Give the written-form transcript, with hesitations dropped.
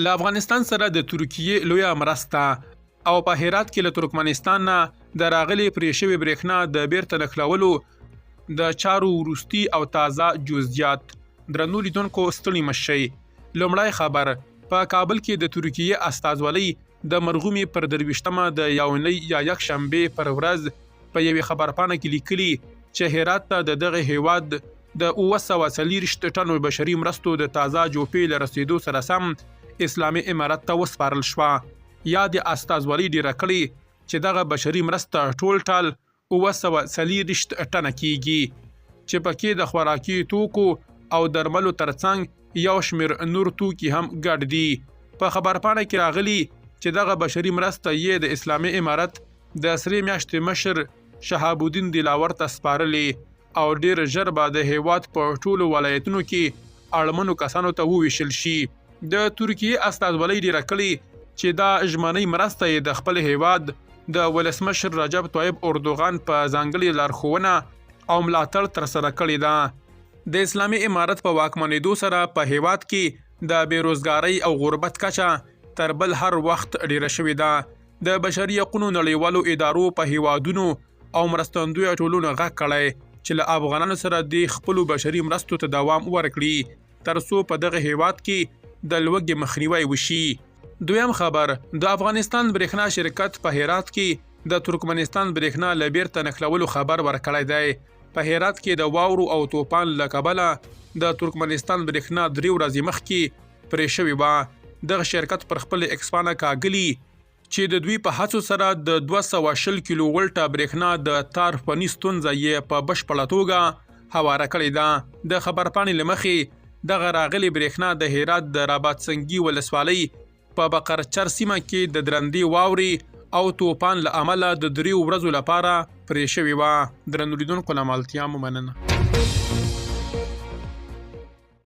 له افغانستان سره د ترکیې لویه مرسته او په هرات کې له ترکمنستان نه د راغلي پرې شوې برېښنا د بیرته نښلولو د چارو وروستي او تازه جزئیات. درنو لیدونکو ستړي مه شئ. لومړی خبر، په کابل کې د ترکیې استازولۍ د مرغومي پر 23مه د یونۍ یا یکشنبې پر ورځ په یوې خبرپاڼه کې لیکلي چې هرات ته د دغه هیواد د 940 ټنو بشري مرستو د تازه جوپې له رسیدو سره سم اسلامي امارت ته وسپارل شوه. یا د استازولۍ ډیره کړې چې دغه بشري مرسته ټول 940 ټنه کیږي چې پکې د خوراکي توکو او درملو ترڅنګ یو شمیر نور توکي هم ګډ دي. په خبرپاڼه کې راغلي چې دغه بشري مرسته یې د اسلامي امارت د سرې میاشتې مشر شهاب الدین دلاور ته سپارلې او ډیر ژر به د هیواد په ټولو ولایتونو کې اړمنو کسانو ته وویشل شي. د ترکیې استازولۍ ډیره کړې چې دا ژمنۍ مرسته یې د خپل هیواد د ولسمشر رجب طیب اردوغان په ځانګړې لارښوونه او ملاتړ ترسره کړې ده. د اسلامي امارت په واکمنېدو سره په هیواد کې د بیروزګارۍ او غربت کچه تر بل هر وخت ډیره شوې ده. د بشري حقوقو نړیوالو ادارو په هیوادونو او مرستندویه ټولنو غږ کړی چې له افغانانو سره د خپلو بشري مرستو ته دوام ورکړي ترڅو په دغه هیواد کې د لوږې مخنیوی وشي. دویم خبر، د افغانستان برېښنا شرکت په هرات کې د ترکمنستان برېښنا له بیرته نښلولو خبر ورکړی دی. په هرات کې د واورو او توپان له کبله د ترکمنستان برېښنا 3 ورځې مخکې پرې شوې وه. دغه شرکت پر خپل اکسپانه کاږلي چې د دوی په هڅو سره د 220 کیلو ولټه برېښنا د تار فني ستونزه یې په بشپړه توګه هواره کړې ده. د خبرپاڼې له مخې دغه راغلي برېښنا د هرات د رابات سنگي ولسوالۍ په بقرچر سیمه کې د درندې واورې او توپان له امله د 3 ورځو لپاره پرې شوې وه. درنو لیدونکو له ملتیا مو مننه.